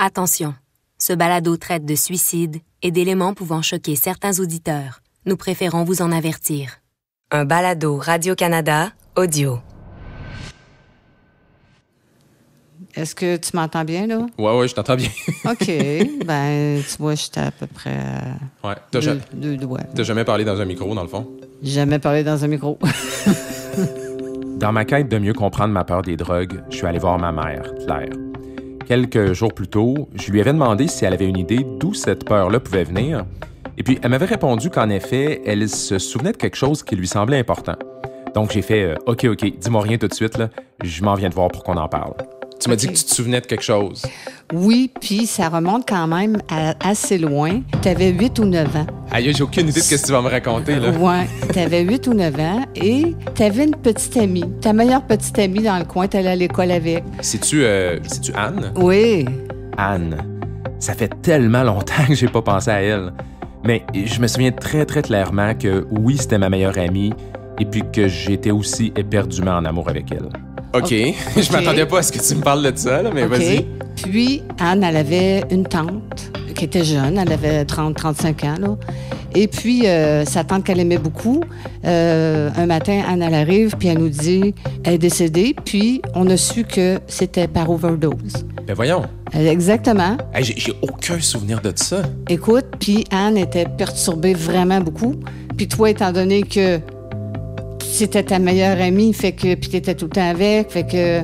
Attention, ce balado traite de suicide et d'éléments pouvant choquer certains auditeurs. Nous préférons vous en avertir. Un balado Radio-Canada audio. Est-ce que tu m'entends bien, là? Ouais, je t'entends bien. OK. Ben, tu vois, j'étais à peu près Ouais. deux doigts. T'as jamais parlé dans un micro, dans le fond? Jamais parlé dans un micro. Dans ma quête de mieux comprendre ma peur des drogues, je suis allé voir ma mère, Claire. Quelques jours plus tôt, je lui avais demandé si elle avait une idée d'où cette peur-là pouvait venir. Et puis, elle m'avait répondu qu'en effet, elle se souvenait de quelque chose qui lui semblait important. Donc, j'ai fait « OK, dis-moi rien tout de suite, là. Je m'en viens de voir pour qu'on en parle. » Tu m'as dit que tu te souvenais de quelque chose. Oui, puis ça remonte quand même assez loin. Tu avais 8 ou 9 ans. Aïe, j'ai aucune idée de ce que tu vas me raconter, là. Oui, tu avais 8 ou 9 ans et tu avais une petite amie. Ta meilleure petite amie dans le coin, tu allais à l'école avec. C'est-tu Anne? Oui. Anne. Ça fait tellement longtemps que j'ai pas pensé à elle. Mais je me souviens très, très clairement que oui, c'était ma meilleure amie et puis que j'étais aussi éperdument en amour avec elle. OK. Je m'attendais pas à ce que tu me parles de ça, là, mais vas-y. Puis, Anne, elle avait une tante qui était jeune. Elle avait 30-35 ans, là. Et puis, sa tante qu'elle aimait beaucoup, un matin, Anne, elle arrive, puis elle nous dit, elle est décédée. Puis, on a su que c'était par overdose. Ben voyons. Exactement. Hey, j'ai aucun souvenir de ça. Écoute, puis Anne était perturbée vraiment beaucoup. Puis toi, étant donné que c'était ta meilleure amie, fait que puis t'étais tout le temps avec, fait que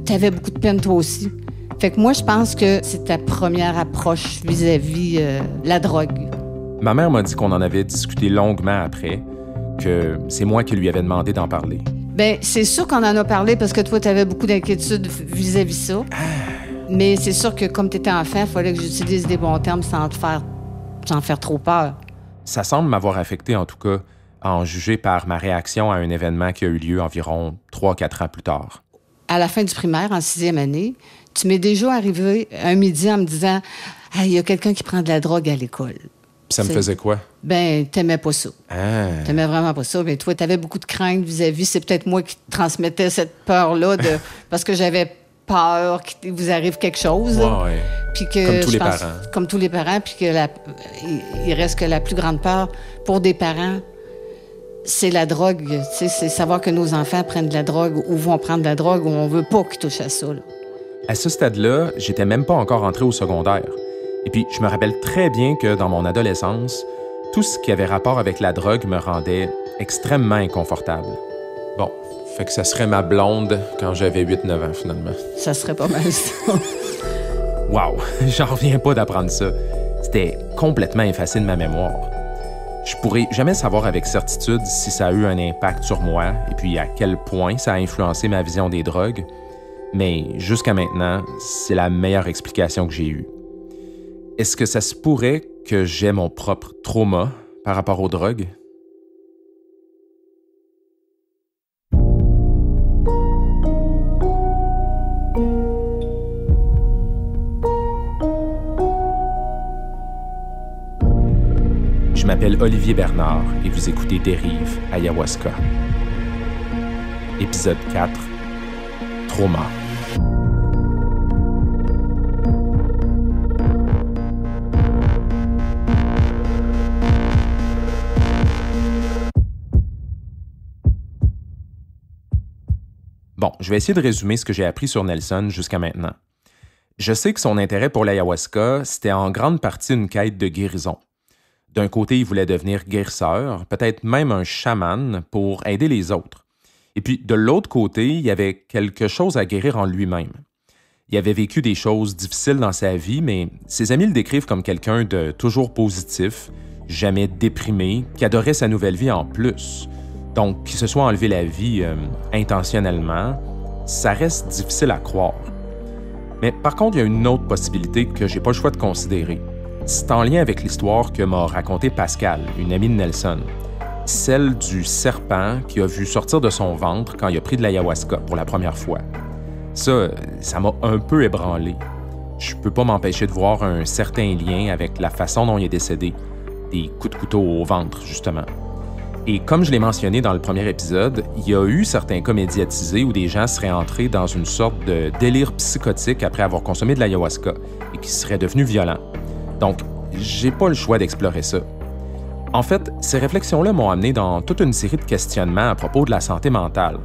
t'avais beaucoup de peine toi aussi. Fait que moi, je pense que c'est ta première approche vis-à-vis la drogue. Ma mère m'a dit qu'on en avait discuté longuement après, que c'est moi qui lui avais demandé d'en parler. Bien, c'est sûr qu'on en a parlé parce que toi, t'avais beaucoup d'inquiétudes vis-à-vis ça. Mais c'est sûr que comme t'étais enfant, il fallait que j'utilise des bons termes sans faire trop peur. Ça semble m'avoir affecté, en tout cas, à en juger par ma réaction à un événement qui a eu lieu environ 3-4 ans plus tard. À la fin du primaire, en 6e année, tu m'es déjà arrivé un midi en me disant « Ah, il y a quelqu'un qui prend de la drogue à l'école. » Puis ça me faisait quoi? Ben, t'aimais pas ça. T'aimais vraiment pas ça. Mais toi, t'avais beaucoup de craintes vis-à-vis. C'est peut-être moi qui te transmettais cette peur-là parce que j'avais peur qu'il vous arrive quelque chose. Ouais. Puis que, comme tous les parents. Comme tous les parents. Puis que il reste que la plus grande peur pour des parents, c'est la drogue. Tu sais, c'est savoir que nos enfants prennent de la drogue ou vont prendre de la drogue ou on veut pas qu'ils touchent à ça. Là. À ce stade-là, j'étais même pas encore entré au secondaire. Et puis, je me rappelle très bien que dans mon adolescence, tout ce qui avait rapport avec la drogue me rendait extrêmement inconfortable. Bon, fait que ça serait ma blonde quand j'avais 8-9 ans, finalement. Ça serait pas mal ça. Wow, j'en reviens pas d'apprendre ça. C'était complètement effacé de ma mémoire. Je pourrais jamais savoir avec certitude si ça a eu un impact sur moi et puis à quel point ça a influencé ma vision des drogues, mais jusqu'à maintenant, c'est la meilleure explication que j'ai eue. Est-ce que ça se pourrait que j'ai mon propre trauma par rapport aux drogues? Je m'appelle Olivier Bernard et vous écoutez Dérive Ayahuasca. Épisode 4. Trauma. Bon, je vais essayer de résumer ce que j'ai appris sur Nelson jusqu'à maintenant. Je sais que son intérêt pour l'ayahuasca, c'était en grande partie une quête de guérison. D'un côté, il voulait devenir guérisseur, peut-être même un chaman pour aider les autres. Et puis, de l'autre côté, il y avait quelque chose à guérir en lui-même. Il avait vécu des choses difficiles dans sa vie, mais ses amis le décrivent comme quelqu'un de toujours positif, jamais déprimé, qui adorait sa nouvelle vie en plus. Donc, qu'il se soit enlevé la vie intentionnellement, ça reste difficile à croire. Mais par contre, il y a une autre possibilité que j'ai pas le choix de considérer. C'est en lien avec l'histoire que m'a racontée Pascal, une amie de Nelson. Celle du serpent qui a vu sortir de son ventre quand il a pris de l'ayahuasca pour la première fois. Ça m'a un peu ébranlé. Je peux pas m'empêcher de voir un certain lien avec la façon dont il est décédé. Des coups de couteau au ventre, justement. Et comme je l'ai mentionné dans le premier épisode, il y a eu certains cas médiatisés où des gens seraient entrés dans une sorte de délire psychotique après avoir consommé de l'ayahuasca et qui seraient devenus violents. Donc, j'ai pas le choix d'explorer ça. En fait, ces réflexions-là m'ont amené dans toute une série de questionnements à propos de la santé mentale.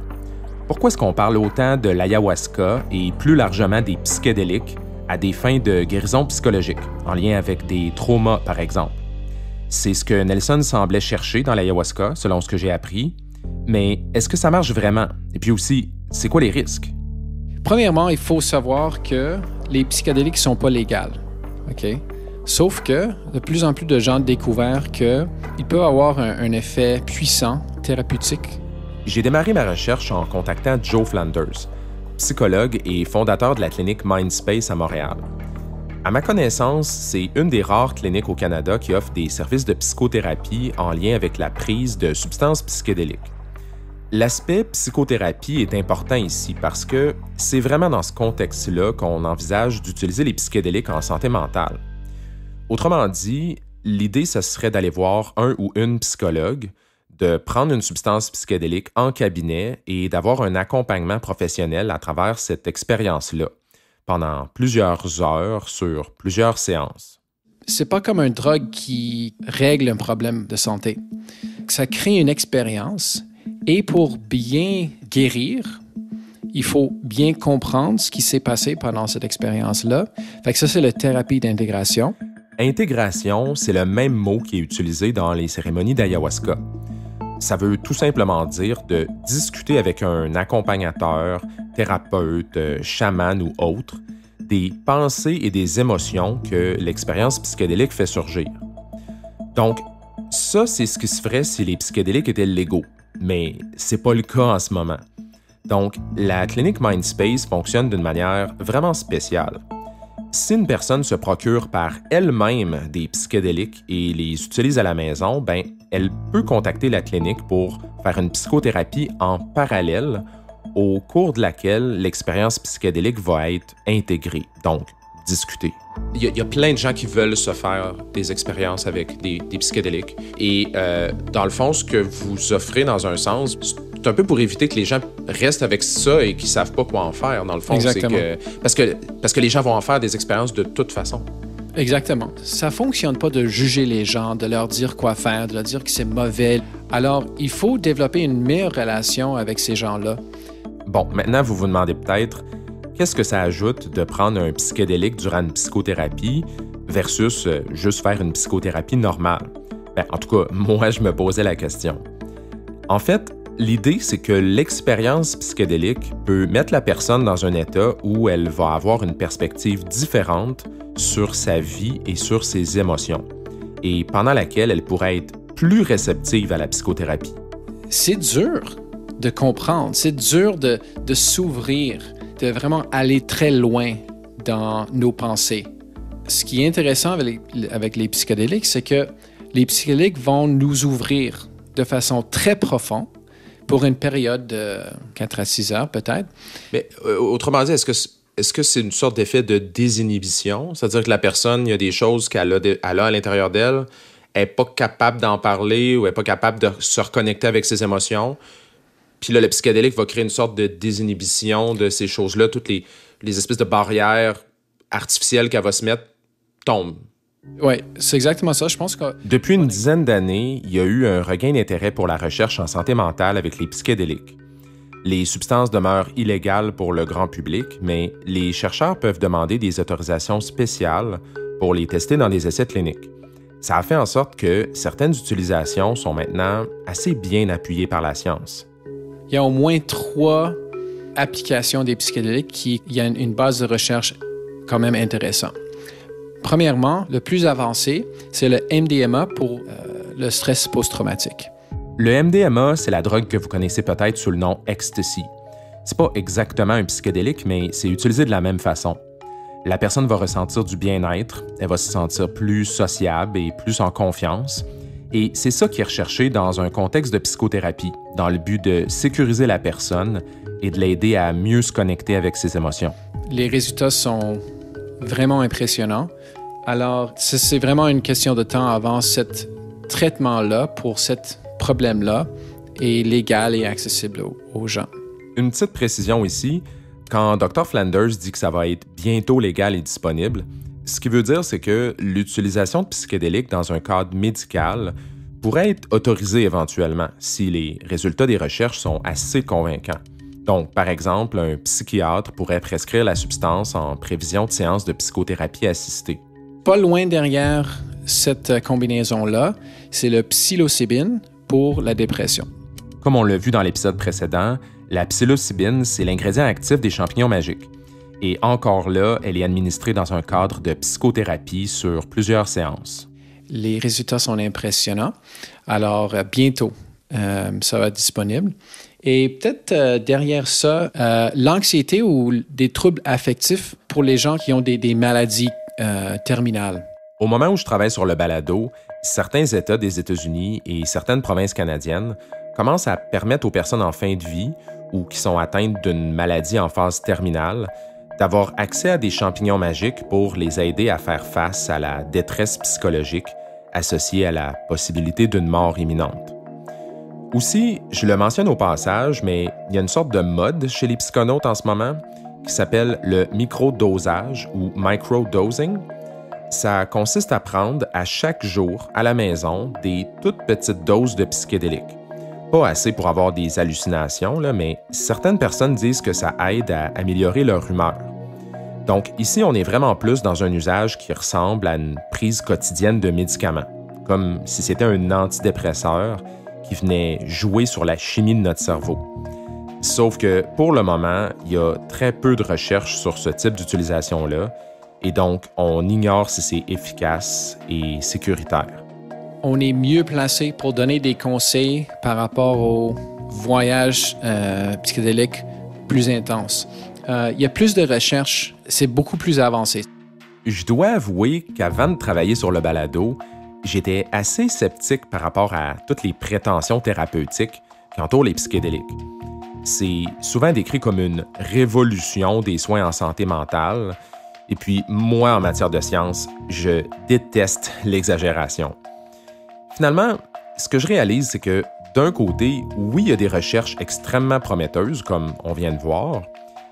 Pourquoi est-ce qu'on parle autant de l'ayahuasca et plus largement des psychédéliques à des fins de guérison psychologique, en lien avec des traumas, par exemple? C'est ce que Nelson semblait chercher dans l'ayahuasca, selon ce que j'ai appris. Mais est-ce que ça marche vraiment? Et puis aussi, c'est quoi les risques? Premièrement, il faut savoir que les psychédéliques ne sont pas légaux. OK? Sauf que de plus en plus de gens ont découvert qu'ils peuvent avoir un effet puissant, thérapeutique. J'ai démarré ma recherche en contactant Joe Flanders, psychologue et fondateur de la clinique Mindspace à Montréal. À ma connaissance, c'est une des rares cliniques au Canada qui offre des services de psychothérapie en lien avec la prise de substances psychédéliques. L'aspect psychothérapie est important ici parce que c'est vraiment dans ce contexte-là qu'on envisage d'utiliser les psychédéliques en santé mentale. Autrement dit, l'idée, ce serait d'aller voir un ou une psychologue, de prendre une substance psychédélique en cabinet et d'avoir un accompagnement professionnel à travers cette expérience-là, pendant plusieurs heures sur plusieurs séances. C'est pas comme un drogue qui règle un problème de santé. Ça crée une expérience et pour bien guérir, il faut bien comprendre ce qui s'est passé pendant cette expérience-là. Fait que ça, c'est la thérapie d'intégration. Intégration, c'est le même mot qui est utilisé dans les cérémonies d'ayahuasca. Ça veut tout simplement dire de discuter avec un accompagnateur, thérapeute, chaman ou autre, des pensées et des émotions que l'expérience psychédélique fait surgir. Donc, ça, c'est ce qui se ferait si les psychédéliques étaient légaux, mais c'est pas le cas en ce moment. Donc, la clinique Mindspace fonctionne d'une manière vraiment spéciale. Si une personne se procure par elle-même des psychédéliques et les utilise à la maison, elle peut contacter la clinique pour faire une psychothérapie en parallèle au cours de laquelle l'expérience psychédélique va être intégrée, donc discutée. Il y a plein de gens qui veulent se faire des expériences avec des psychédéliques. Et dans le fond, ce que vous offrez dans un sens, c'est un peu pour éviter que les gens restent avec ça et qu'ils ne savent pas quoi en faire, dans le fond. Exactement. Parce que les gens vont en faire des expériences de toute façon. Exactement. Ça ne fonctionne pas de juger les gens, de leur dire quoi faire, de leur dire que c'est mauvais. Alors, il faut développer une meilleure relation avec ces gens-là. Bon, maintenant, vous vous demandez peut-être, qu'est-ce que ça ajoute de prendre un psychédélique durant une psychothérapie versus juste faire une psychothérapie normale? En tout cas, moi, je me posais la question. En fait, l'idée, c'est que l'expérience psychédélique peut mettre la personne dans un état où elle va avoir une perspective différente sur sa vie et sur ses émotions, et pendant laquelle elle pourrait être plus réceptive à la psychothérapie. C'est dur de comprendre, c'est dur de s'ouvrir, de vraiment aller très loin dans nos pensées. Ce qui est intéressant avec les psychédéliques, c'est que les psychédéliques vont nous ouvrir de façon très profonde pour une période de 4 à 6 heures peut-être. Mais autrement dit, est-ce que c'est une sorte d'effet de désinhibition? C'est-à-dire que la personne, il y a des choses qu'elle a à l'intérieur d'elle, elle n'est pas capable d'en parler ou elle n'est pas capable de se reconnecter avec ses émotions. Puis là, le psychédélique va créer une sorte de désinhibition de ces choses-là. Toutes les espèces de barrières artificielles qu'elle va se mettre tombent. Oui, c'est exactement ça. Je pense que... Depuis une dizaine d'années, il y a eu un regain d'intérêt pour la recherche en santé mentale avec les psychédéliques. Les substances demeurent illégales pour le grand public, mais les chercheurs peuvent demander des autorisations spéciales pour les tester dans des essais cliniques. Ça a fait en sorte que certaines utilisations sont maintenant assez bien appuyées par la science. Il y a au moins 3 applications des psychédéliques qui y a une base de recherche quand même intéressante. Premièrement, le plus avancé, c'est le MDMA pour le stress post-traumatique. Le MDMA, c'est la drogue que vous connaissez peut-être sous le nom Ecstasy. C'est pas exactement un psychédélique, mais c'est utilisé de la même façon. La personne va ressentir du bien-être, elle va se sentir plus sociable et plus en confiance. Et c'est ça qui est recherché dans un contexte de psychothérapie, dans le but de sécuriser la personne et de l'aider à mieux se connecter avec ses émotions. Les résultats sont vraiment impressionnants. Alors, c'est vraiment une question de temps avant ce traitement-là pour cette problème-là est légal et accessible aux gens. Une petite précision ici, quand Dr. Flanders dit que ça va être bientôt légal et disponible, ce qu'il veut dire, c'est que l'utilisation de psychédéliques dans un cadre médical pourrait être autorisée éventuellement si les résultats des recherches sont assez convaincants. Donc, par exemple, un psychiatre pourrait prescrire la substance en prévision de séances de psychothérapie assistée. Pas loin derrière cette combinaison-là, c'est le psilocybine pour la dépression. Comme on l'a vu dans l'épisode précédent, la psilocybine, c'est l'ingrédient actif des champignons magiques. Et encore là, elle est administrée dans un cadre de psychothérapie sur plusieurs séances. Les résultats sont impressionnants. Alors, bientôt, ça va être disponible. Et peut-être derrière ça, l'anxiété ou des troubles affectifs pour les gens qui ont des maladies terminales. Au moment où je travaille sur le balado, certains États des États-Unis et certaines provinces canadiennes commencent à permettre aux personnes en fin de vie ou qui sont atteintes d'une maladie en phase terminale d'avoir accès à des champignons magiques pour les aider à faire face à la détresse psychologique associée à la possibilité d'une mort imminente. Aussi, je le mentionne au passage, mais il y a une sorte de mode chez les psychonautes en ce moment qui s'appelle le microdosage ou microdosing. Ça consiste à prendre à chaque jour à la maison des toutes petites doses de psychédéliques. Pas assez pour avoir des hallucinations, là, mais certaines personnes disent que ça aide à améliorer leur humeur. Donc ici, on est vraiment plus dans un usage qui ressemble à une prise quotidienne de médicaments, comme si c'était un antidépresseur qui venait jouer sur la chimie de notre cerveau. Sauf que pour le moment, il y a très peu de recherches sur ce type d'utilisation-là, et donc on ignore si c'est efficace et sécuritaire. On est mieux placé pour donner des conseils par rapport aux voyages psychédéliques plus intenses. Il y a plus de recherches, c'est beaucoup plus avancé. Je dois avouer qu'avant de travailler sur le balado, j'étais assez sceptique par rapport à toutes les prétentions thérapeutiques qui entourent les psychédéliques. C'est souvent décrit comme une révolution des soins en santé mentale, et puis moi, en matière de science, je déteste l'exagération. Finalement, ce que je réalise, c'est que d'un côté, oui, il y a des recherches extrêmement prometteuses, comme on vient de voir,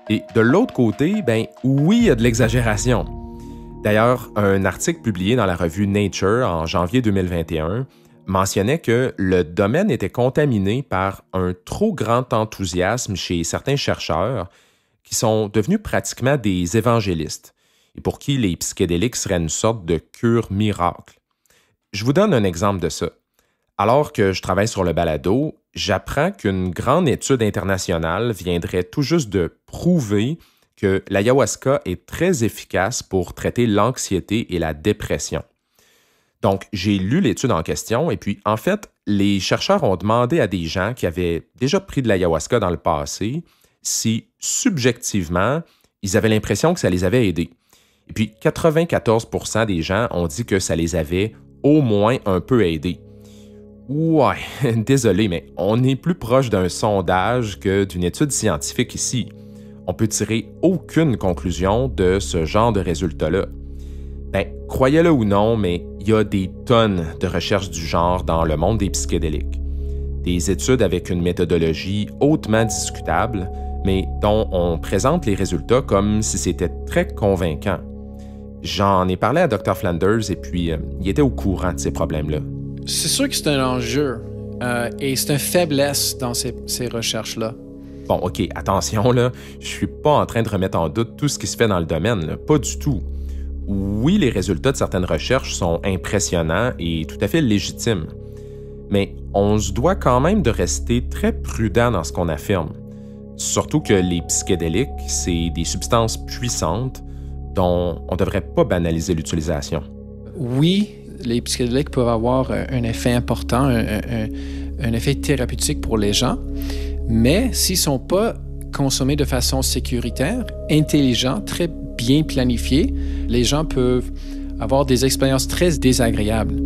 et de l'autre côté, oui, il y a de l'exagération. D'ailleurs, un article publié dans la revue Nature en janvier 2021 mentionnait que le domaine était contaminé par un trop grand enthousiasme chez certains chercheurs qui sont devenus pratiquement des évangélistes et pour qui les psychédéliques seraient une sorte de cure miracle. Je vous donne un exemple de ça. Alors que je travaille sur le balado, j'apprends qu'une grande étude internationale viendrait tout juste de prouver que l'ayahuasca est très efficace pour traiter l'anxiété et la dépression. Donc, j'ai lu l'étude en question et puis, en fait, les chercheurs ont demandé à des gens qui avaient déjà pris de l'ayahuasca dans le passé si, subjectivement, ils avaient l'impression que ça les avait aidés. Et puis, 94% des gens ont dit que ça les avait au moins un peu aidés. Ouais, désolé, mais on est plus proche d'un sondage que d'une étude scientifique ici. On peut tirer aucune conclusion de ce genre de résultats-là. Croyez-le ou non, mais il y a des tonnes de recherches du genre dans le monde des psychédéliques. Des études avec une méthodologie hautement discutable, mais dont on présente les résultats comme si c'était très convaincant. J'en ai parlé à Dr. Flanders et puis il était au courant de ces problèmes-là. C'est sûr que c'est un enjeu et c'est une faiblesse dans ces recherches-là. Bon, OK, attention, là, je suis pas en train de remettre en doute tout ce qui se fait dans le domaine, là, pas du tout. Oui, les résultats de certaines recherches sont impressionnants et tout à fait légitimes. Mais on se doit quand même de rester très prudent dans ce qu'on affirme. Surtout que les psychédéliques, c'est des substances puissantes dont on ne devrait pas banaliser l'utilisation. Oui, les psychédéliques peuvent avoir un effet important, un effet thérapeutique pour les gens, mais s'ils ne sont pas consommés de façon sécuritaire, intelligente, très bien planifiée, les gens peuvent avoir des expériences très désagréables.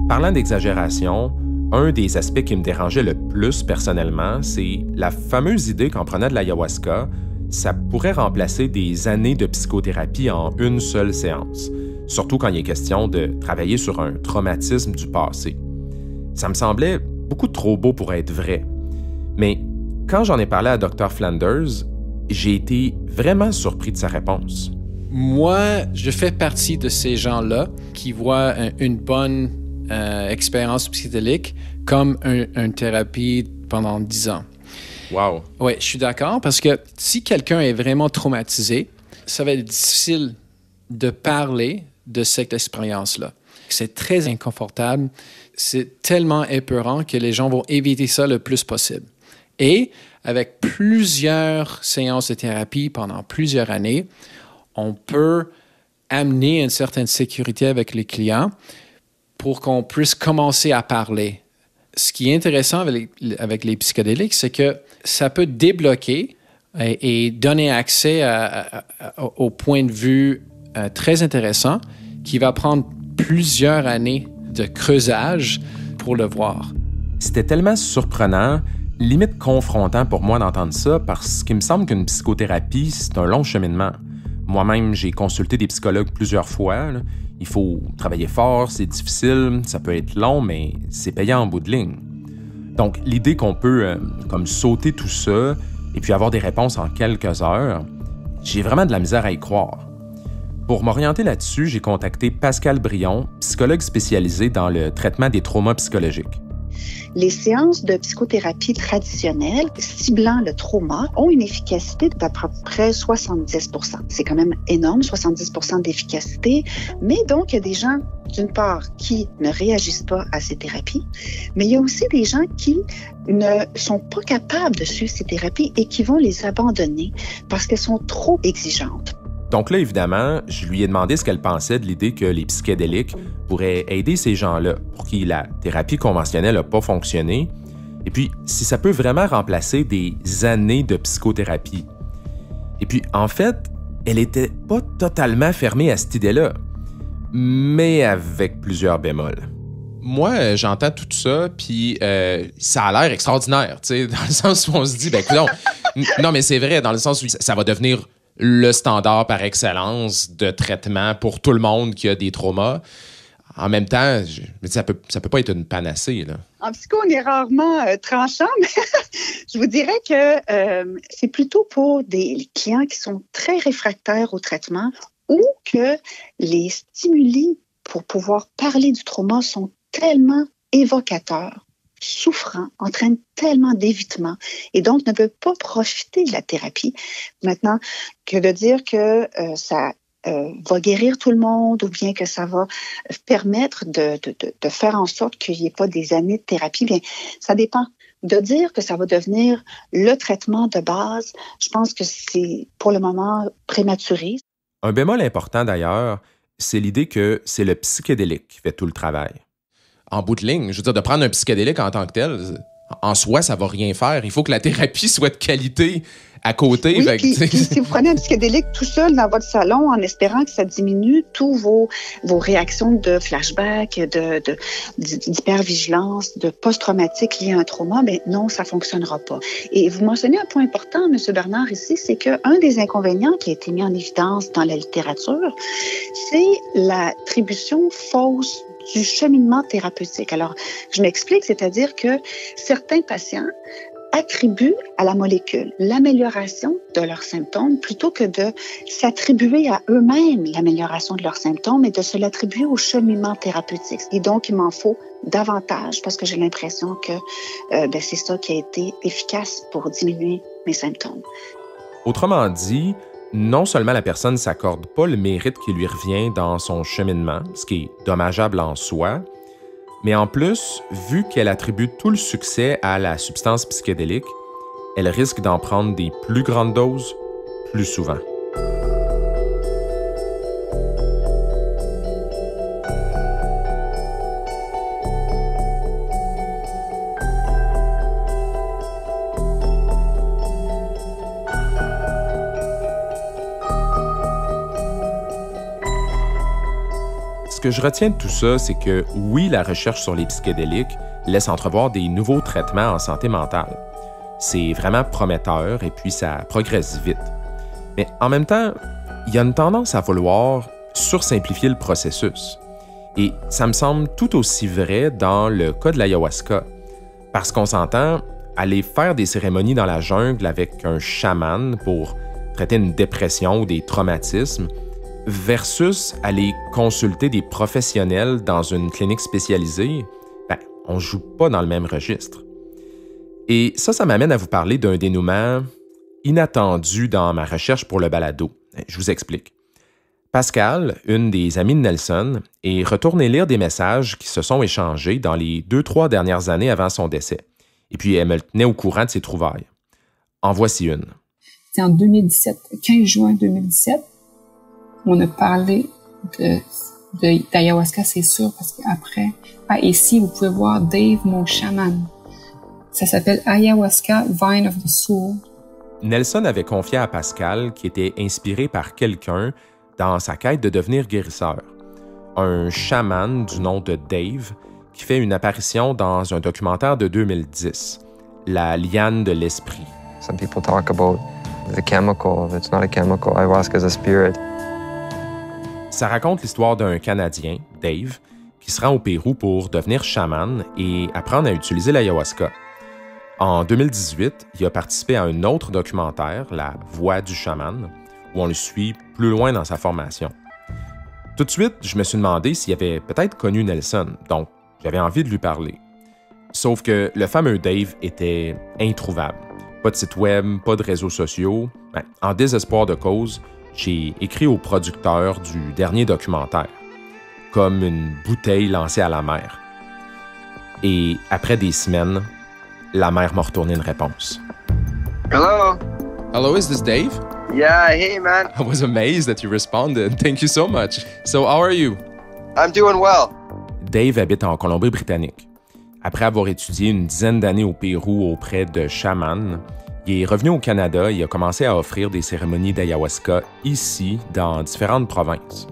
Parlant d'exagération, un des aspects qui me dérangeait le plus personnellement, c'est la fameuse idée qu'en prenant de l'ayahuasca, ça pourrait remplacer des années de psychothérapie en une seule séance, surtout quand il est question de travailler sur un traumatisme du passé. Ça me semblait beaucoup trop beau pour être vrai. Mais quand j'en ai parlé à Dr. Flanders, j'ai été vraiment surpris de sa réponse. Moi, je fais partie de ces gens-là qui voient une bonne expérience psychédélique comme une thérapie pendant 10 ans. Wow! Oui, je suis d'accord, parce que si quelqu'un est vraiment traumatisé, ça va être difficile de parler de cette expérience-là. C'est très inconfortable, c'est tellement épeurant que les gens vont éviter ça le plus possible. Et avec plusieurs séances de thérapie pendant plusieurs années, on peut amener une certaine sécurité avec les clients pour qu'on puisse commencer à parler. Ce qui est intéressant avec les psychédéliques, c'est que ça peut débloquer et donner accès au point de vue très intéressant qui va prendre plusieurs années de creusage pour le voir. C'était tellement surprenant, limite confrontant pour moi d'entendre ça, parce qu'il me semble qu'une psychothérapie, c'est un long cheminement. Moi-même, j'ai consulté des psychologues plusieurs fois. Là. Il faut travailler fort, c'est difficile, ça peut être long, mais c'est payant en bout de ligne. Donc, l'idée qu'on peut comme sauter tout ça et puis avoir des réponses en quelques heures, j'ai vraiment de la misère à y croire. Pour m'orienter là-dessus, j'ai contacté Pascal Brion, psychologue spécialisé dans le traitement des traumas psychologiques. Les séances de psychothérapie traditionnelles ciblant le trauma ont une efficacité d'à peu près 70%. C'est quand même énorme, 70% d'efficacité. Mais donc, il y a des gens, d'une part, qui ne réagissent pas à ces thérapies, mais il y a aussi des gens qui ne sont pas capables de suivre ces thérapies et qui vont les abandonner parce qu'elles sont trop exigeantes. Donc là, évidemment, je lui ai demandé ce qu'elle pensait de l'idée que les psychédéliques pourraient aider ces gens-là pour qui la thérapie conventionnelle n'a pas fonctionné, et puis si ça peut vraiment remplacer des années de psychothérapie. Et puis, en fait, elle n'était pas totalement fermée à cette idée-là, mais avec plusieurs bémols. Moi, j'entends tout ça, puis ça a l'air extraordinaire, tu sais, dans le sens où on se dit, ben non, non, mais c'est vrai, dans le sens où ça va devenir le standard par excellence de traitement pour tout le monde qui a des traumas. En même temps, ça peut pas être une panacée, là. En psycho, on est rarement tranchant, mais je vous dirais que c'est plutôt pour des clients qui sont très réfractaires au traitement ou que les stimuli pour pouvoir parler du trauma sont tellement évocateurs, souffrants, entraînent tellement d'évitement et donc ne peuvent pas profiter de la thérapie. Maintenant, que de dire que ça va guérir tout le monde ou bien que ça va permettre de faire en sorte qu'il n'y ait pas des années de thérapie, bien, ça dépend. De dire que ça va devenir le traitement de base, je pense que c'est pour le moment prématuré. Un bémol important d'ailleurs, c'est l'idée que c'est le psychédélique qui fait tout le travail. En bout de ligne, je veux dire, de prendre un psychédélique en tant que tel, en soi, ça va rien faire. Il faut que la thérapie soit de qualité à côté. Oui, puis si vous prenez un psychédélique tout seul dans votre salon en espérant que ça diminue tous vos réactions de flashback, d'hypervigilance, de post-traumatique liées à un trauma, bien non, ça fonctionnera pas. Et vous mentionnez un point important, M. Bernard, ici, c'est qu'un des inconvénients qui a été mis en évidence dans la littérature, c'est l'attribution fausse du cheminement thérapeutique. Alors, je m'explique, c'est-à-dire que certains patients attribuent à la molécule l'amélioration de leurs symptômes plutôt que de s'attribuer à eux-mêmes l'amélioration de leurs symptômes et de se l'attribuer au cheminement thérapeutique. Et donc, il m'en faut davantage parce que j'ai l'impression que c'est ça qui a été efficace pour diminuer mes symptômes. Autrement dit, non seulement la personne ne s'accorde pas le mérite qui lui revient dans son cheminement, ce qui est dommageable en soi, mais en plus, vu qu'elle attribue tout le succès à la substance psychédélique, elle risque d'en prendre des plus grandes doses plus souvent. Ce Ce que je retiens de tout ça, c'est que oui, la recherche sur les psychédéliques laisse entrevoir des nouveaux traitements en santé mentale. C'est vraiment prometteur et puis ça progresse vite. Mais en même temps, il y a une tendance à vouloir sursimplifier le processus. Et ça me semble tout aussi vrai dans le cas de l'ayahuasca. Parce qu'on s'entend, aller faire des cérémonies dans la jungle avec un chaman pour traiter une dépression ou des traumatismes, versus aller consulter des professionnels dans une clinique spécialisée, on ne joue pas dans le même registre. Et ça m'amène à vous parler d'un dénouement inattendu dans ma recherche pour le balado. Je vous explique. Pascal, une des amies de Nelson, est retournée lire des messages qui se sont échangés dans les 2-3 dernières années avant son décès. Et puis, elle me tenait au courant de ses trouvailles. En voici une. C'est en 2017, 15 juin 2017. On a parlé d'ayahuasca, c'est sûr, parce qu'après... ici, vous pouvez voir Dave, mon chaman. Ça s'appelle Ayahuasca Vine of the Soul. Nelson avait confié à Pascal qu'il était inspiré par quelqu'un dans sa quête de devenir guérisseur. Un chaman du nom de Dave qui fait une apparition dans un documentaire de 2010, La liane de l'esprit. Some people talk about the chemical. It's not a chemical. Ayahuasca is a spirit. Ça raconte l'histoire d'un Canadien, Dave, qui se rend au Pérou pour devenir chaman et apprendre à utiliser l'ayahuasca. En 2018, il a participé à un autre documentaire, La Voix du chaman, où on le suit plus loin dans sa formation. Tout de suite, je me suis demandé s'il avait peut-être connu Nelson, donc j'avais envie de lui parler. Sauf que le fameux Dave était introuvable. Pas de site web, pas de réseaux sociaux. En désespoir de cause, j'ai écrit au producteur du dernier documentaire, comme une bouteille lancée à la mer. Et après des semaines, la mer m'a retourné une réponse. Hello. Hello, is this Dave? Yeah, hey man. I was amazed that you responded. Thank you so much. So, how are you? I'm doing well. Dave habite en Colombie-Britannique. Après avoir étudié une dizaine d'années au Pérou auprès de chamans, il est revenu au Canada et a commencé à offrir des cérémonies d'ayahuasca ici, dans différentes provinces.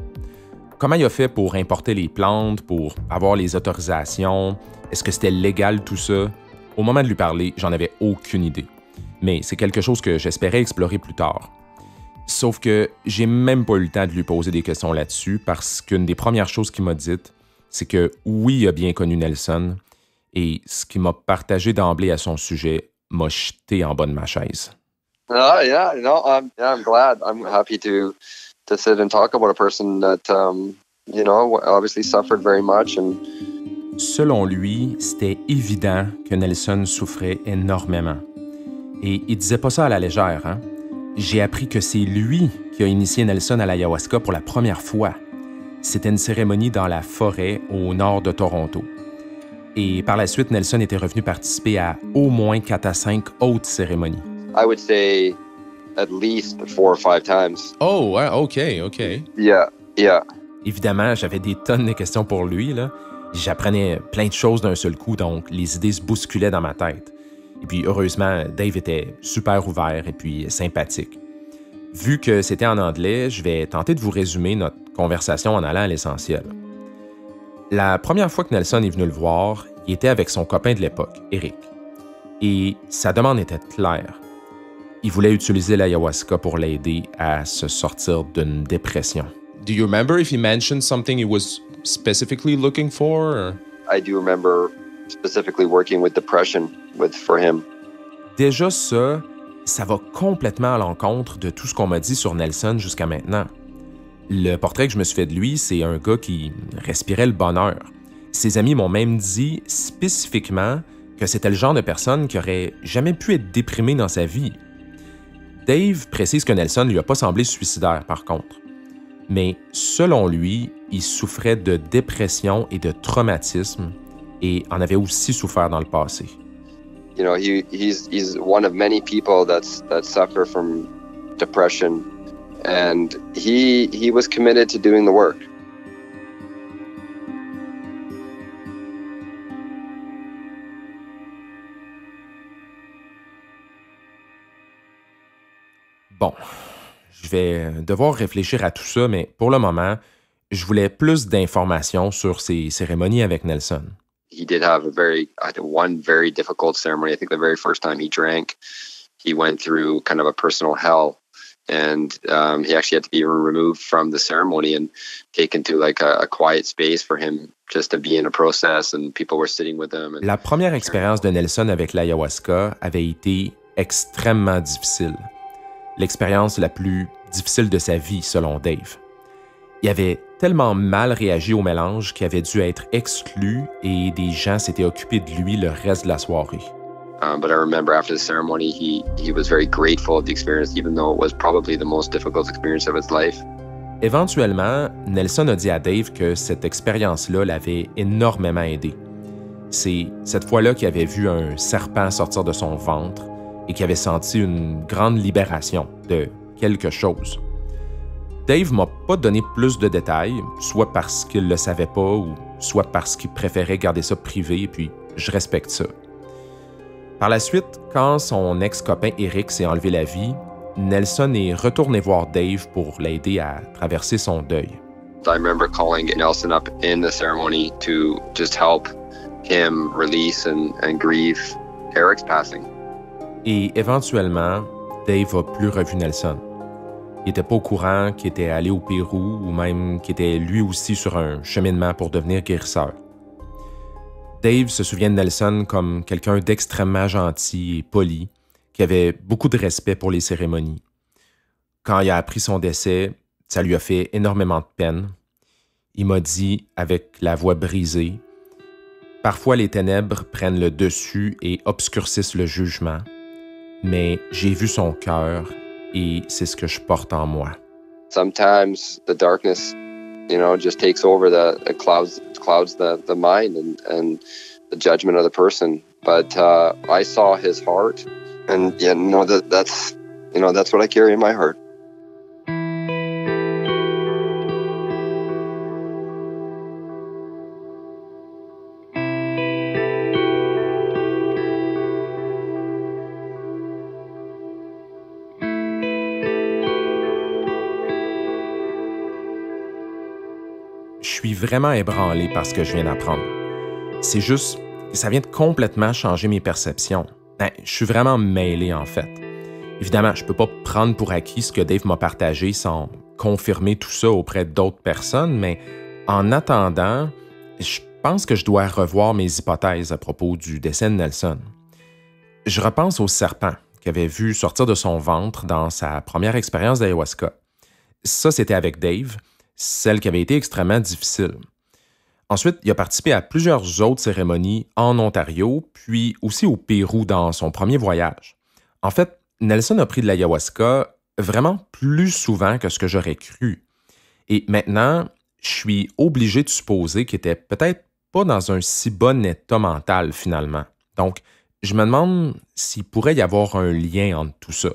Comment il a fait pour importer les plantes, pour avoir les autorisations? Est-ce que c'était légal tout ça? Au moment de lui parler, j'en avais aucune idée. Mais c'est quelque chose que j'espérais explorer plus tard. Sauf que j'ai même pas eu le temps de lui poser des questions là-dessus parce qu'une des premières choses qu'il m'a dites, c'est que oui, il a bien connu Nelson et ce qu'il m'a partagé d'emblée à son sujet m'a jeté en bas de ma chaise. Yeah, no, I'm glad. I'm happy to sit and talk about a person that, obviously suffered very much. And... Selon lui, c'était évident que Nelson souffrait énormément. Et il disait pas ça à la légère, hein? J'ai appris que c'est lui qui a initié Nelson à l'ayahuasca pour la première fois. C'était une cérémonie dans la forêt au nord de Toronto. Et par la suite, Nelson était revenu participer à au moins 4 à 5 autres cérémonies. I would say at least 4 or 5 times. Oh, OK. Yeah. Évidemment, j'avais des tonnes de questions pour lui, là. J'apprenais plein de choses d'un seul coup, donc les idées se bousculaient dans ma tête. Et puis, heureusement, Dave était super ouvert et puis sympathique. Vu que c'était en anglais, je vais tenter de vous résumer notre conversation en allant à l'essentiel. La première fois que Nelson est venu le voir, il était avec son copain de l'époque, Eric. Et sa demande était claire. Il voulait utiliser l'ayahuasca pour l'aider à se sortir d'une dépression. Do you remember if he mentioned something he was specifically looking for? Or? I do remember specifically working with depression for him. Déjà ça va complètement à l'encontre de tout ce qu'on m'a dit sur Nelson jusqu'à maintenant. Le portrait que je me suis fait de lui, c'est un gars qui respirait le bonheur. Ses amis m'ont même dit spécifiquement que c'était le genre de personne qui aurait jamais pu être déprimé dans sa vie. Dave précise que Nelson ne lui a pas semblé suicidaire, par contre. Mais selon lui, il souffrait de dépression et de traumatisme et en avait aussi souffert dans le passé. You know, he's one of many people that suffer from depression, and he was committed to doing the work. Bon, je vais devoir réfléchir à tout ça, mais pour le moment, Je voulais plus d'informations sur ces cérémonies avec Nelson. He did have one very difficult ceremony. I think the very first time he drank, he went through kind of a personal hell. And he actually had to be removed from the ceremony and taken to like a quiet space for him just to be in a process, and people were sitting with him. La première expérience de Nelson avec l'ayahuasca avait été extrêmement difficile. L'expérience la plus difficile de sa vie, selon Dave. Il avait tellement mal réagi au mélange qu'il avait dû être exclu et des gens s'étaient occupés de lui le reste de la soirée. But I remember after the ceremony, he was very grateful of the experience, even though it was probably the most difficult experience of his life. Éventuellement, Nelson a dit à Dave que cette expérience-là l'avait énormément aidé. C'est cette fois-là qu'il avait vu un serpent sortir de son ventre et qu'il avait senti une grande libération de quelque chose. Dave m'a pas donné plus de détails, soit parce qu'il le savait pas ou soit parce qu'il préférait garder ça privé, et puis je respecte ça. Par la suite, quand son ex-copain Eric s'est enlevé la vie, Nelson est retourné voir Dave pour l'aider à traverser son deuil. I remember calling Nelson up in the ceremony to just help him release and grieve Eric's passing. Et éventuellement, Dave a plus revu Nelson. Il n'était pas au courant qu'il était allé au Pérou ou même qu'il était lui aussi sur un cheminement pour devenir guérisseur. Dave se souvient de Nelson comme quelqu'un d'extrêmement gentil et poli, qui avait beaucoup de respect pour les cérémonies. Quand il a appris son décès, ça lui a fait énormément de peine. Il m'a dit, avec la voix brisée, « Parfois les ténèbres prennent le dessus et obscurcissent le jugement, mais j'ai vu son cœur et c'est ce que je porte en moi. » Sometimes the darkness, just takes over the clouds the mind and the judgment of the person. But I saw his heart, and that's what I carry in my heart. Je suis vraiment ébranlé par ce que je viens d'apprendre. C'est juste que ça vient de complètement changer mes perceptions. Je suis vraiment mêlé, en fait. Évidemment, je peux pas prendre pour acquis ce que Dave m'a partagé sans confirmer tout ça auprès d'autres personnes, mais en attendant, je pense que je dois revoir mes hypothèses à propos du décès de Nelson. Je repense au serpent qu'il avait vu sortir de son ventre dans sa première expérience d'ayahuasca. Ça, c'était avec Dave, celle qui avait été extrêmement difficile. Ensuite, il a participé à plusieurs autres cérémonies en Ontario, puis aussi au Pérou dans son premier voyage. En fait, Nelson a pris de l'ayahuasca vraiment plus souvent que ce que j'aurais cru. Et maintenant, je suis obligé de supposer qu'il était peut-être pas dans un si bon état mental finalement. Donc, je me demande s'il pourrait y avoir un lien entre tout ça.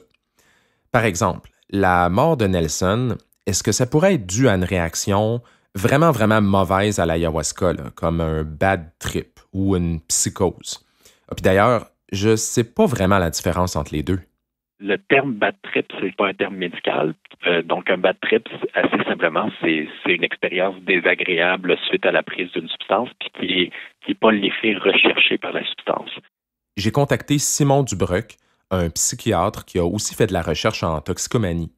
Par exemple, la mort de Nelson, est-ce que ça pourrait être dû à une réaction vraiment, vraiment mauvaise à l'ayahuasca, comme un bad trip ou une psychose? Puis d'ailleurs, je sais pas vraiment la différence entre les deux. Le terme bad trip, c'est pas un terme médical. Donc, un bad trip, assez simplement, c'est une expérience désagréable suite à la prise d'une substance, puis qui est pas l'effet recherché par la substance. J'ai contacté Simon Dubreuc, un psychiatre qui a aussi fait de la recherche en toxicomanie.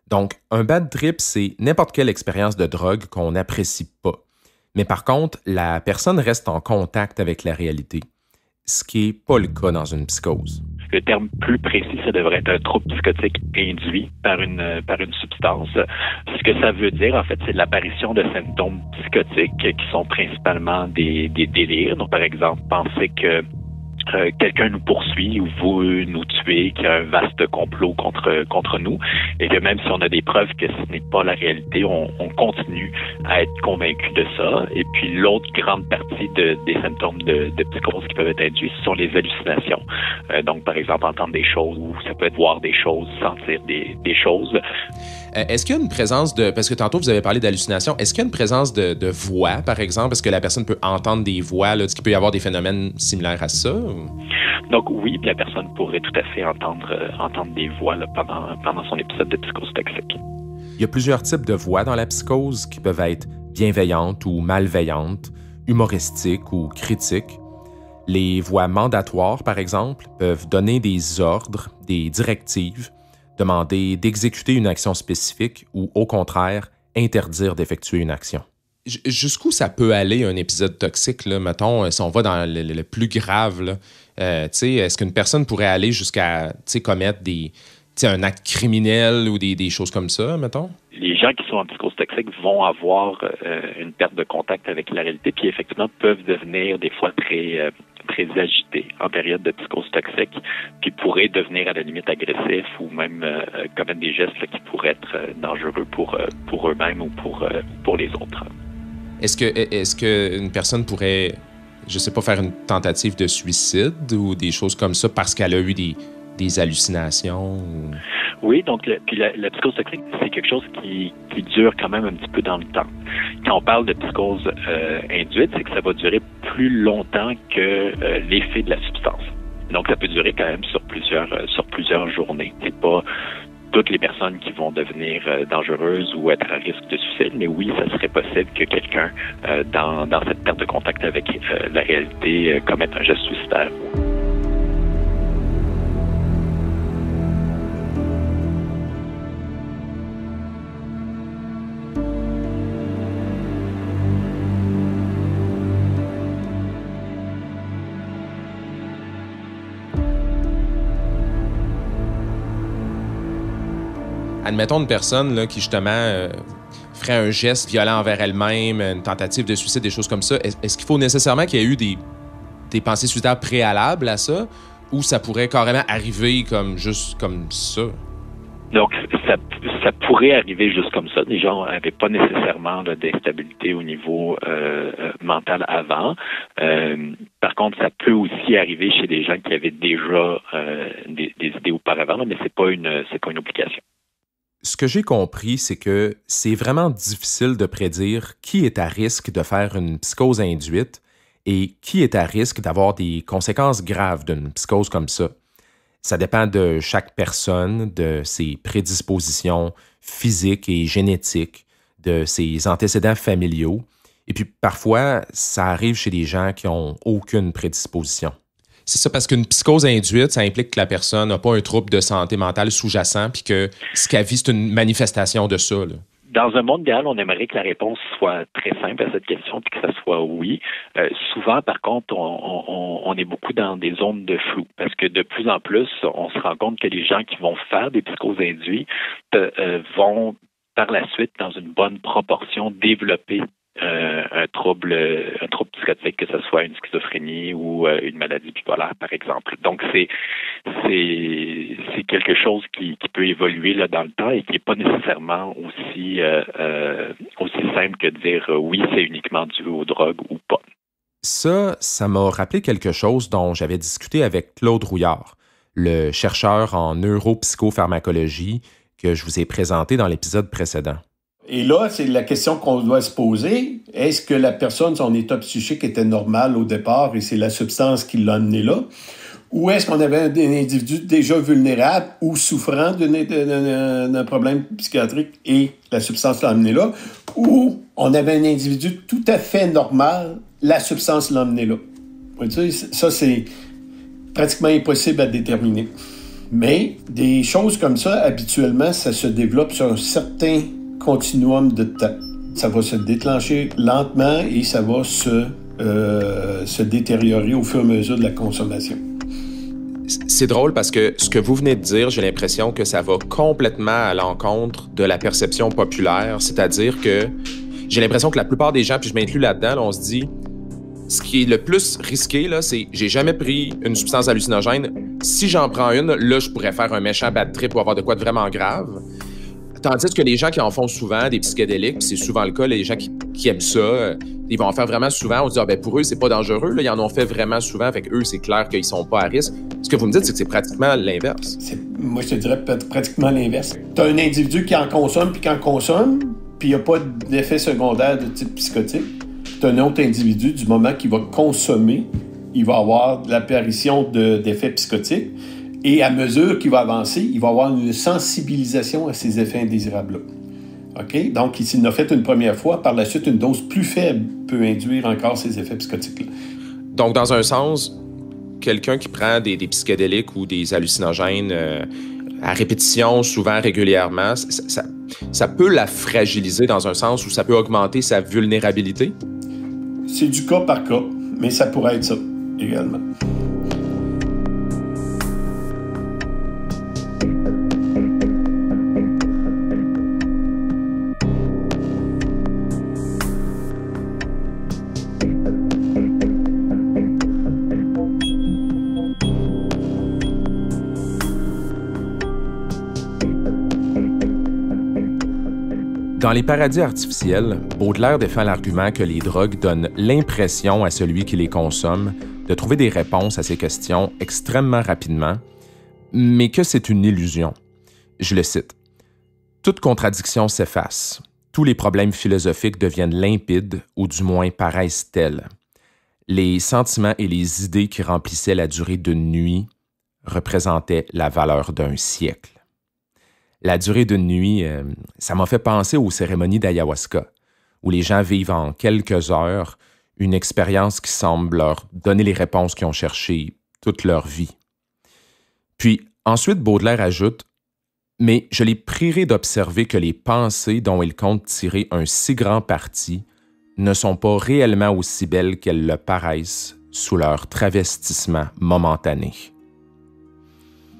Donc, un bad trip, c'est n'importe quelle expérience de drogue qu'on n'apprécie pas. Mais par contre, la personne reste en contact avec la réalité, ce qui n'est pas le cas dans une psychose. Le terme plus précis, ça devrait être un trouble psychotique induit par une substance. Ce que ça veut dire, en fait, c'est l'apparition de symptômes psychotiques qui sont principalement des délires. Donc, par exemple, penser que quelqu'un nous poursuit ou veut nous tuer, qu'il y a un vaste complot contre nous, et que même si on a des preuves que ce n'est pas la réalité, on continue à être convaincu de ça. Et puis l'autre grande partie des symptômes de psychose qui peuvent être induits, ce sont les hallucinations. Donc par exemple entendre des choses, ou ça peut être voir des choses, sentir des choses. Est-ce qu'il y a une présence de... Parce que tantôt, vous avez parlé d'hallucination. Est-ce qu'il y a une présence de voix, par exemple? Est-ce que la personne peut entendre des voix? Est-ce qu'il peut y avoir des phénomènes similaires à ça? Donc oui, la personne pourrait tout à fait entendre des voix là, pendant son épisode de psychose toxique. Il y a plusieurs types de voix dans la psychose qui peuvent être bienveillantes ou malveillantes, humoristiques ou critiques. Les voix mandatoires, par exemple, peuvent donner des ordres, des directives, demander d'exécuter une action spécifique ou, au contraire, interdire d'effectuer une action. Jusqu'où ça peut aller un épisode toxique, là, mettons, si on va dans le plus grave, là, est-ce qu'une personne pourrait aller jusqu'à commettre un acte criminel ou des choses comme ça, mettons? Les gens qui sont en psychose toxique vont avoir une perte de contact avec la réalité, puis effectivement peuvent devenir des fois très agités en période de psychose toxique, puis pourraient devenir à la limite agressifs ou même commettre des gestes là, qui pourraient être dangereux pour eux-mêmes ou pour les autres. Est-ce que une personne pourrait, je sais pas, faire une tentative de suicide ou des choses comme ça parce qu'elle a eu des hallucinations? Ou... Oui, donc la psychose toxique, c'est quelque chose qui dure quand même un petit peu dans le temps. Quand on parle de psychose induite, c'est que ça va durer plus longtemps que l'effet de la substance. Donc, ça peut durer quand même sur plusieurs journées. C'est pas toutes les personnes qui vont devenir dangereuses ou être à risque de suicide, mais oui, ça serait possible que quelqu'un, dans cette perte de contact avec la réalité, commette un geste suicidaire. Admettons une personne là, qui, justement, ferait un geste violent envers elle-même, une tentative de suicide, des choses comme ça. Est-ce qu'il faut nécessairement qu'il y ait eu des pensées suicidaires préalables à ça, ou ça pourrait carrément arriver juste comme ça? Donc, ça pourrait arriver juste comme ça. Les gens n'avaient pas nécessairement d'instabilité au niveau mental avant. Par contre, ça peut aussi arriver chez des gens qui avaient déjà des idées auparavant, là, mais c'est pas une obligation. Ce que j'ai compris, c'est que c'est vraiment difficile de prédire qui est à risque de faire une psychose induite et qui est à risque d'avoir des conséquences graves d'une psychose comme ça. Ça dépend de chaque personne, de ses prédispositions physiques et génétiques, de ses antécédents familiaux. Et puis parfois, ça arrive chez des gens qui n'ont aucune prédisposition. C'est ça, parce qu'une psychose induite, ça implique que la personne n'a pas un trouble de santé mentale sous-jacent, puis que ce qu'elle vit, c'est une manifestation de ça, là. Dans un monde idéal, on aimerait que la réponse soit très simple à cette question, puis que ça soit oui. Souvent, par contre, on est beaucoup dans des zones de flou, parce que de plus en plus, on se rend compte que les gens qui vont faire des psychoses induites vont, par la suite, dans une bonne proportion, développer un trouble psychotique, que ce soit une schizophrénie ou une maladie bipolaire, par exemple. Donc, c'est quelque chose qui peut évoluer là, dans le temps et qui n'est pas nécessairement aussi simple que de dire oui, c'est uniquement dû aux drogues ou pas. Ça m'a rappelé quelque chose dont j'avais discuté avec Claude Rouillard, le chercheur en neuropsychopharmacologie que je vous ai présenté dans l'épisode précédent. Et là, c'est la question qu'on doit se poser. Est-ce que la personne, son état psychique était normal au départ et c'est la substance qui l'a amené là? Ou est-ce qu'on avait un individu déjà vulnérable ou souffrant d'un problème psychiatrique et la substance l'a amené là? Ou on avait un individu tout à fait normal, la substance l'a amené là? Ça, c'est pratiquement impossible à déterminer. Mais des choses comme ça, habituellement, ça se développe sur un certain continuum de temps. Ça va se déclencher lentement et ça va se détériorer au fur et à mesure de la consommation. C'est drôle parce que ce que vous venez de dire, j'ai l'impression que ça va complètement à l'encontre de la perception populaire, c'est-à-dire que j'ai l'impression que la plupart des gens, puis je m'inclus là-dedans, là, on se dit, ce qui est le plus risqué, là, c'est j'ai jamais pris une substance hallucinogène. Si j'en prends une, là, je pourrais faire un méchant bad trip ou avoir de quoi de vraiment grave. Tandis que les gens qui en font souvent, des psychédéliques, c'est souvent le cas, les gens qui aiment ça, ils vont en faire vraiment souvent. On se dit, pour eux, c'est pas dangereux. Là, ils en ont fait vraiment souvent. Fait eux, c'est clair qu'ils sont pas à risque. Ce que vous me dites, c'est que c'est pratiquement l'inverse. Moi, je te dirais pratiquement l'inverse. Tu as un individu qui en consomme, puis il n'y a pas d'effet secondaire de type psychotique. Tu as un autre individu, du moment qu'il va consommer, il va avoir l'apparition d'effets psychotiques. Et à mesure qu'il va avancer, il va avoir une sensibilisation à ces effets indésirables-là. OK? Donc, s'il en a fait une première fois, par la suite, une dose plus faible peut induire encore ces effets psychotiques-là. Donc, dans un sens, quelqu'un qui prend des psychédéliques ou des hallucinogènes à répétition, souvent, régulièrement, ça peut la fragiliser dans un sens où ça peut augmenter sa vulnérabilité? C'est du cas par cas, mais ça pourrait être ça également. Dans Les paradis artificiels, Baudelaire défend l'argument que les drogues donnent l'impression à celui qui les consomme de trouver des réponses à ses questions extrêmement rapidement, mais que c'est une illusion. Je le cite. « Toute contradiction s'efface. Tous les problèmes philosophiques deviennent limpides, ou du moins paraissent tels. Les sentiments et les idées qui remplissaient la durée d'une nuit représentaient la valeur d'un siècle. » La durée d'une nuit, ça m'a fait penser aux cérémonies d'ayahuasca, où les gens vivent en quelques heures une expérience qui semble leur donner les réponses qu'ils ont cherchées toute leur vie. Puis ensuite, Baudelaire ajoute « Mais je les prierai d'observer que les pensées dont ils comptent tirer un si grand parti ne sont pas réellement aussi belles qu'elles le paraissent sous leur travestissement momentané. »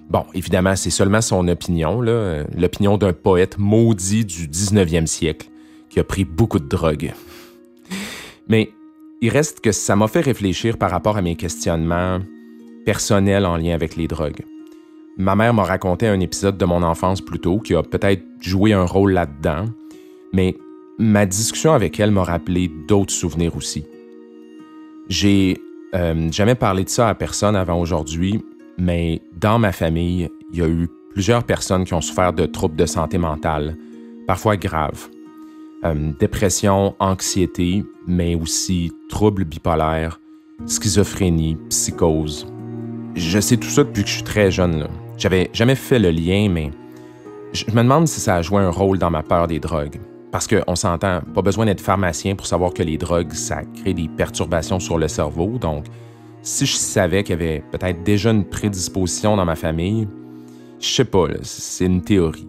Bon, évidemment, c'est seulement son opinion, là, l'opinion d'un poète maudit du 19e siècle qui a pris beaucoup de drogue. Mais il reste que ça m'a fait réfléchir par rapport à mes questionnements personnels en lien avec les drogues. Ma mère m'a raconté un épisode de mon enfance plus tôt qui a peut-être joué un rôle là-dedans, mais ma discussion avec elle m'a rappelé d'autres souvenirs aussi. J'ai jamais parlé de ça à personne avant aujourd'hui, mais dans ma famille, il y a eu plusieurs personnes qui ont souffert de troubles de santé mentale, parfois graves. Dépression, anxiété, mais aussi troubles bipolaires, schizophrénie, psychose. Je sais tout ça depuis que je suis très jeune, là. J'avais jamais fait le lien, mais je me demande si ça a joué un rôle dans ma peur des drogues. Parce qu'on s'entend, pas besoin d'être pharmacien pour savoir que les drogues, ça crée des perturbations sur le cerveau, donc si je savais qu'il y avait peut-être déjà une prédisposition dans ma famille, je sais pas, là, c'est une théorie.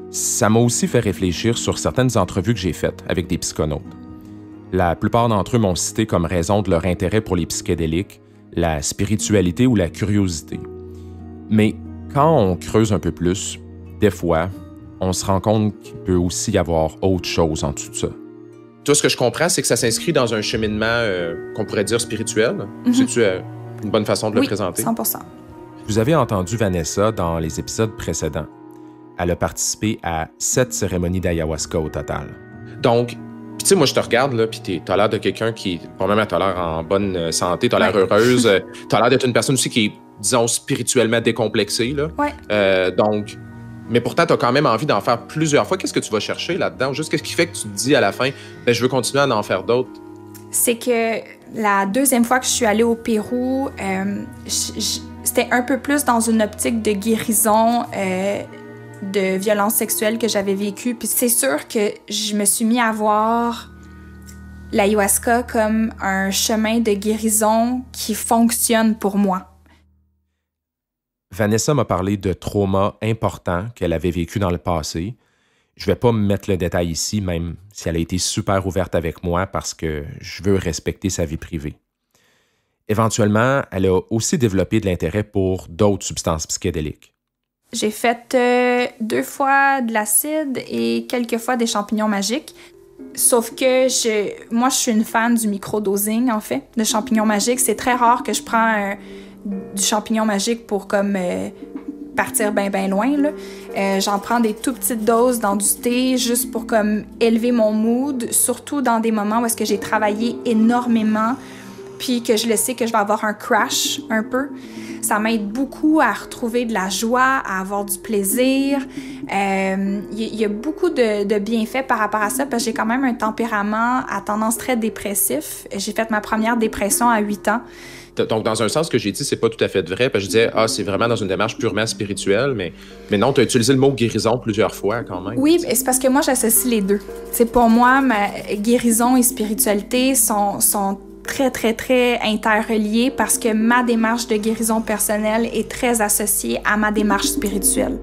Ça m'a aussi fait réfléchir sur certaines entrevues que j'ai faites avec des psychonautes. La plupart d'entre eux m'ont cité comme raison de leur intérêt pour les psychédéliques, la spiritualité ou la curiosité. Mais quand on creuse un peu plus, des fois, on se rend compte qu'il peut aussi y avoir autre chose en tout ça. Toi, ce que je comprends, c'est que ça s'inscrit dans un cheminement qu'on pourrait dire spirituel. Mm-hmm. C'est-tu une bonne façon de le présenter? 100%. Vous avez entendu Vanessa dans les épisodes précédents. Elle a participé à 7 cérémonies d'ayahuasca au total. Donc, tu sais, moi, je te regarde, là, puis t'as l'air de quelqu'un qui, probablement, t'as l'air en bonne santé, t'as l'air heureuse, t'as l'air d'être une personne aussi qui est, disons, spirituellement décomplexée, là. Ouais. Donc, mais pourtant, t'as quand même envie d'en faire plusieurs fois. Qu'est-ce que tu vas chercher là-dedans? Juste qu'est-ce qui fait que tu te dis à la fin, ben, je veux continuer à en faire d'autres? C'est que la deuxième fois que je suis allée au Pérou, c'était un peu plus dans une optique de guérison de violences sexuelles que j'avais vécues. Puis c'est sûr que je me suis mis à voir l'ayahuasca comme un chemin de guérison qui fonctionne pour moi. Vanessa m'a parlé de traumas importants qu'elle avait vécu dans le passé. Je vais pas me mettre le détail ici, même si elle a été super ouverte avec moi parce que je veux respecter sa vie privée. Éventuellement, elle a aussi développé de l'intérêt pour d'autres substances psychédéliques. J'ai fait 2 fois de l'acide et quelques fois des champignons magiques. Sauf que moi, je suis une fan du microdosing, en fait, de champignons magiques. C'est très rare que je prends du champignon magique pour comme partir bien loin, là. J'en prends des tout petites doses dans du thé juste pour comme élever mon mood, surtout dans des moments où est-ce que j'ai travaillé énormément puis que je le sais que je vais avoir un crash un peu. Ça m'aide beaucoup à retrouver de la joie, à avoir du plaisir. Il y a beaucoup de bienfaits par rapport à ça, parce que j'ai quand même un tempérament à tendance très dépressif. J'ai fait ma première dépression à 8 ans. Donc, dans un sens, ce que j'ai dit, c'est pas tout à fait vrai, parce que je disais, c'est vraiment dans une démarche purement spirituelle, mais non, tu as utilisé le mot guérison plusieurs fois quand même. Oui, c'est parce que moi, j'associe les deux. C'est pour moi, ma guérison et spiritualité sont très, très, très interreliées, parce que ma démarche de guérison personnelle est très associée à ma démarche spirituelle.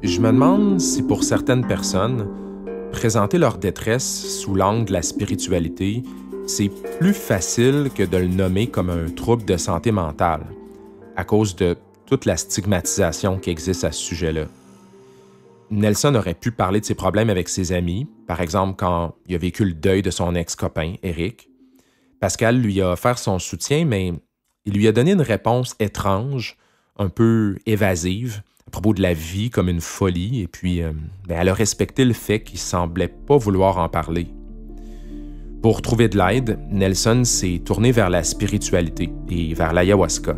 Je me demande si pour certaines personnes, présenter leur détresse sous l'angle de la spiritualité, c'est plus facile que de le nommer comme un trouble de santé mentale, à cause de toute la stigmatisation qui existe à ce sujet-là. Nelson aurait pu parler de ses problèmes avec ses amis, par exemple quand il a vécu le deuil de son ex-copain, Eric. Pascal lui a offert son soutien, mais il lui a donné une réponse étrange, un peu évasive, à propos de la vie comme une folie, et puis elle a respecté le fait qu'il semblait pas vouloir en parler. Pour trouver de l'aide, Nelson s'est tourné vers la spiritualité et vers l'ayahuasca.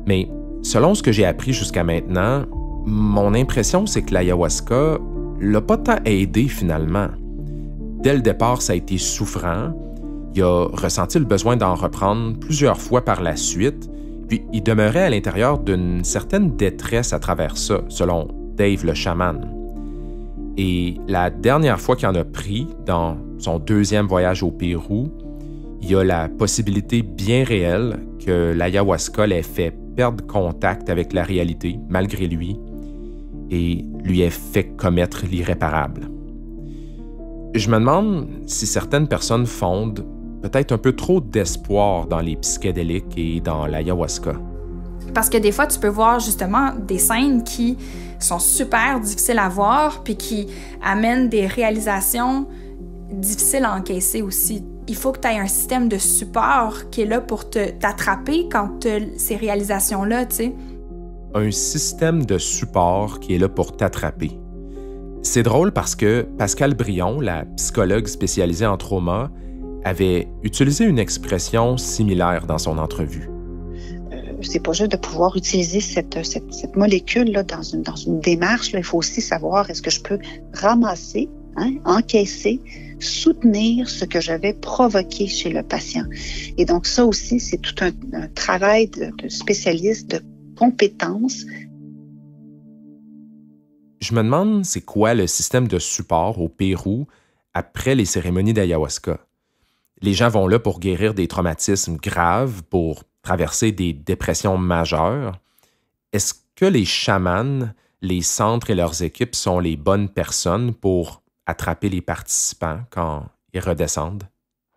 Mais selon ce que j'ai appris jusqu'à maintenant, mon impression, c'est que l'ayahuasca l'a pas tant aidé finalement. Dès le départ, ça a été souffrant. Il a ressenti le besoin d'en reprendre plusieurs fois par la suite, puis il demeurait à l'intérieur d'une certaine détresse à travers ça, selon Dave le chaman. Et la dernière fois qu'il en a pris, dans son deuxième voyage au Pérou, il y a la possibilité bien réelle que l'ayahuasca l'ait fait perdre contact avec la réalité, malgré lui, et lui ait fait commettre l'irréparable. Je me demande si certaines personnes fondent peut-être un peu trop d'espoir dans les psychédéliques et dans l'ayahuasca. Parce que des fois, tu peux voir justement des scènes qui sont super difficiles à voir, puis qui amènent des réalisations difficiles à encaisser aussi. Il faut que tu aies un système de support qui est là pour t'attraper quand tu as ces réalisations-là, tu sais. Un système de support qui est là pour t'attraper. C'est drôle parce que Pascal Brion, la psychologue spécialisée en trauma, avait utilisé une expression similaire dans son entrevue. C'est pas juste de pouvoir utiliser cette molécule-là dans une démarche. Là. Il faut aussi savoir, est-ce que je peux ramasser, encaisser, soutenir ce que j'avais provoqué chez le patient. Et donc ça aussi, c'est tout un travail de spécialiste, de compétences. Je me demande c'est quoi le système de support au Pérou après les cérémonies d'ayahuasca. Les gens vont là pour guérir des traumatismes graves, pour traverser des dépressions majeures. Est-ce que les chamans, les centres et leurs équipes sont les bonnes personnes pour attraper les participants quand ils redescendent?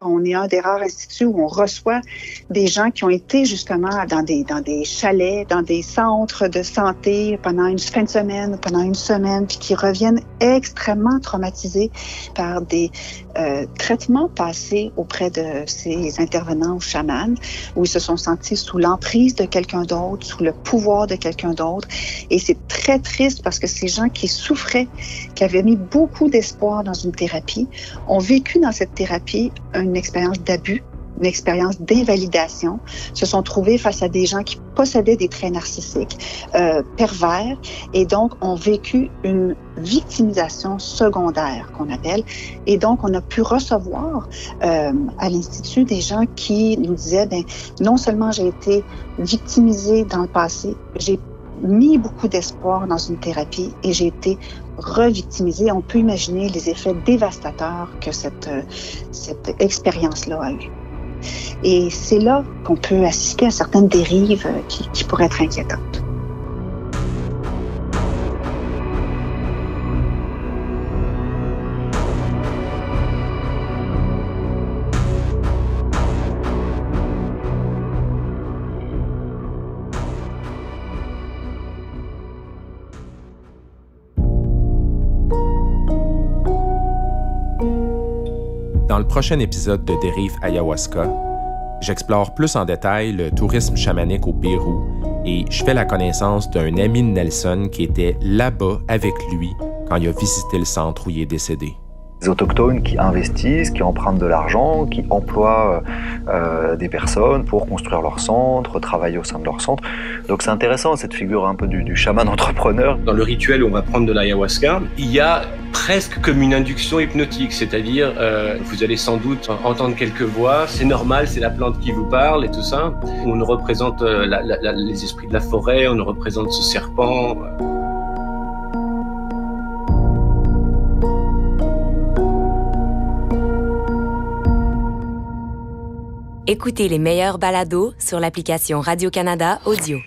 On est un des rares instituts où on reçoit des gens qui ont été justement dans des chalets, dans des centres de santé pendant une fin de semaine, pendant une semaine, puis qui reviennent extrêmement traumatisés par des traitements passés auprès de ces intervenants ou chamans, où ils se sont sentis sous l'emprise de quelqu'un d'autre, sous le pouvoir de quelqu'un d'autre. Et c'est très triste parce que ces gens qui souffraient, qui avaient mis beaucoup d'espoir dans une thérapie, ont vécu dans cette thérapie une expérience d'abus, une expérience d'invalidation, se sont trouvés face à des gens qui possédaient des traits narcissiques, pervers, et donc ont vécu une victimisation secondaire, qu'on appelle. Et donc, on a pu recevoir à l'Institut des gens qui nous disaient, non seulement j'ai été victimisée dans le passé, j'ai mis beaucoup d'espoir dans une thérapie et j'ai été revictimisée. On peut imaginer les effets dévastateurs que cette expérience-là a eu. Et c'est là qu'on peut assister à certaines dérives qui pourraient être inquiétantes. Dans le prochain épisode de Dérive Ayahuasca, J'explore plus en détail le tourisme chamanique au Pérou et je fais la connaissance d'un ami de Nelson qui était là-bas avec lui quand il a visité le centre où il est décédé. Des autochtones qui investissent, qui empruntent de l'argent, qui emploient des personnes pour construire leur centre, travailler au sein de leur centre. Donc c'est intéressant, cette figure un peu du chaman entrepreneur. Dans le rituel où on va prendre de l'ayahuasca, il y a presque comme une induction hypnotique, c'est-à-dire vous allez sans doute entendre quelques voix, c'est normal, c'est la plante qui vous parle et tout ça. On nous représente les esprits de la forêt, on nous représente ce serpent. Écoutez les meilleurs balados sur l'application Radio-Canada Audio.